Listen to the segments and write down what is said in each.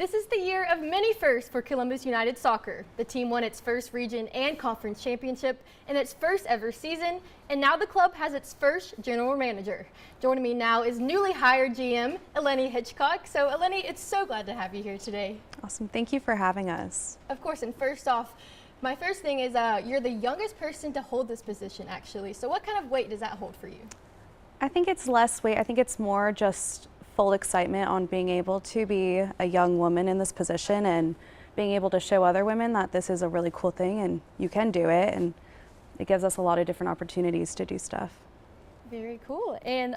This is the year of many firsts for Columbus United Soccer. The team won its first region and conference championship in its first ever season, and now the club has its first general manager. Joining me now is newly hired GM, Eleni Hitchcock. So Eleni, it's so glad to have you here today. Awesome, thank you for having us. Of course, and first off, my first thing is you're the youngest person to hold this position actually. So what kind of weight does that hold for you? I think it's less weight. I think it's more just full excitement on being able to be a young woman in this position and being able to show other women that this is a really cool thing and you can do it, and it gives us a lot of different opportunities to do stuff. Very cool. And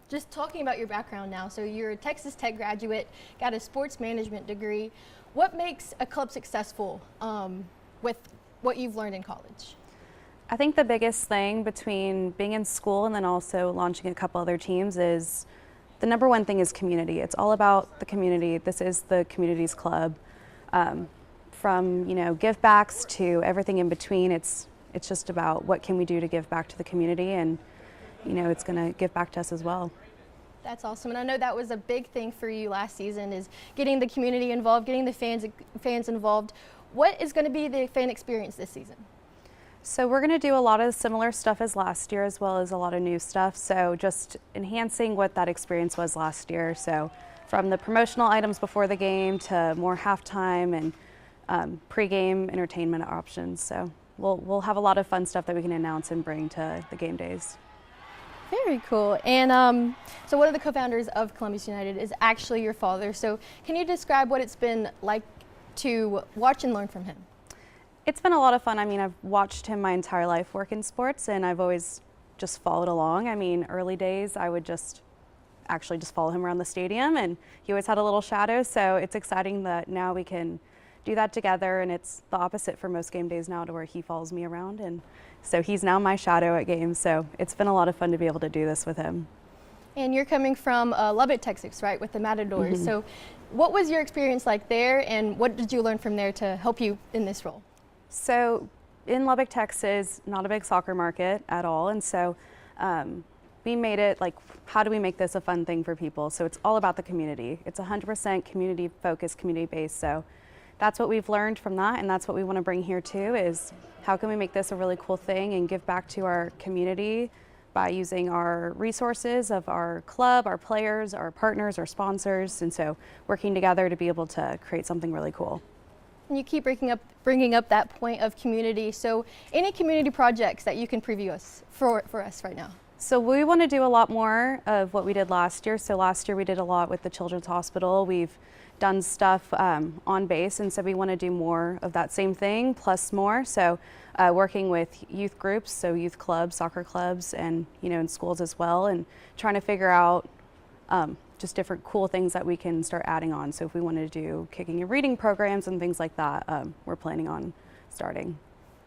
just talking about your background now, so you're a Texas Tech graduate, got a sports management degree. What makes a club successful with what you've learned in college? I think the biggest thing between being in school and then also launching a couple other teams is the number one thing is community. It's all about the community. This is the community's club. From give backs to everything in between, it's just about what can we do to give back to the community, and it's going to give back to us as well. That's awesome, and I know that was a big thing for you last season, is getting the community involved, getting the fans involved. What is going to be the fan experience this season? So we're going to do a lot of similar stuff as last year, as well as a lot of new stuff. So just enhancing what that experience was last year. So from the promotional items before the game to more halftime and pre-game entertainment options. So we'll have a lot of fun stuff that we can announce and bring to the game days. Very cool. And so one of the co-founders of Columbus United is actually your father. So can you describe what it's been like to watch and learn from him? It's been a lot of fun. I mean, I've watched him my entire life work in sports, and I've always just followed along. I mean, early days, I would just follow him around the stadium, and he always had a little shadow, so it's exciting that now we can do that together, and it's the opposite for most game days now, to where he follows me around, and so he's now my shadow at games, so it's been a lot of fun to be able to do this with him. And you're coming from Lubbock, Texas, right, with the Matadors. Mm-hmm. So what was your experience like there, and what did you learn from there to help you in this role? So in Lubbock, Texas, not a big soccer market at all, and so we made it like, how do we make this a fun thing for people? So it's all about the community. It's 100% community focused, community based. So that's what we've learned from that, and that's what we want to bring here too, is how can we make this a really cool thing and give back to our community by using our resources of our club, our players, our partners, our sponsors, and so working together to be able to create something really cool. And you keep bringing up that point of community. So any community projects that you can preview us for us right now? So we want to do a lot more of what we did last year. So last year we did a lot with the Children's Hospital. We've done stuff on base, and so we want to do more of that same thing plus more. So working with youth groups, so youth clubs, soccer clubs, and in schools as well, and trying to figure out just different cool things that we can start adding on. So if we want to do kicking and reading programs and things like that, we're planning on starting.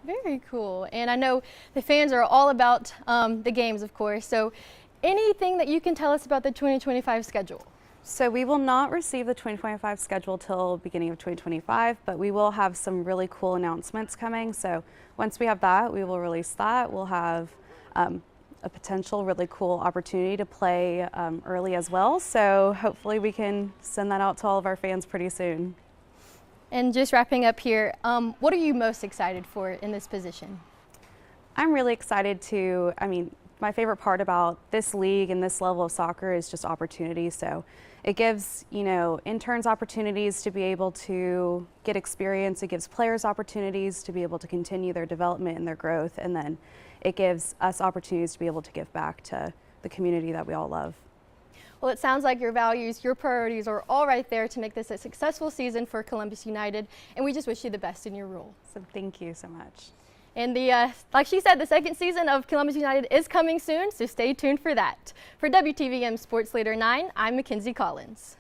Very cool. And I know the fans are all about the games, of course. So anything that you can tell us about the 2025 schedule? So we will not receive the 2025 schedule till beginning of 2025, but we will have some really cool announcements coming. So once we have that, we will release that. We'll have a potential really cool opportunity to play early as well. So hopefully we can send that out to all of our fans pretty soon. And just wrapping up here, what are you most excited for in this position? I'm really excited to, my favorite part about this league and this level of soccer is just opportunity. So it gives, interns opportunities to be able to get experience. It gives players opportunities to be able to continue their development and their growth. And then it gives us opportunities to be able to give back to the community that we all love. Well, it sounds like your values, your priorities are all right there to make this a successful season for Columbus United, and we just wish you the best in your role. So thank you so much. And like she said, the second season of Columbus United is coming soon, so stay tuned for that. For WTVM Sports Leader 9, I'm Mackenzie Collins.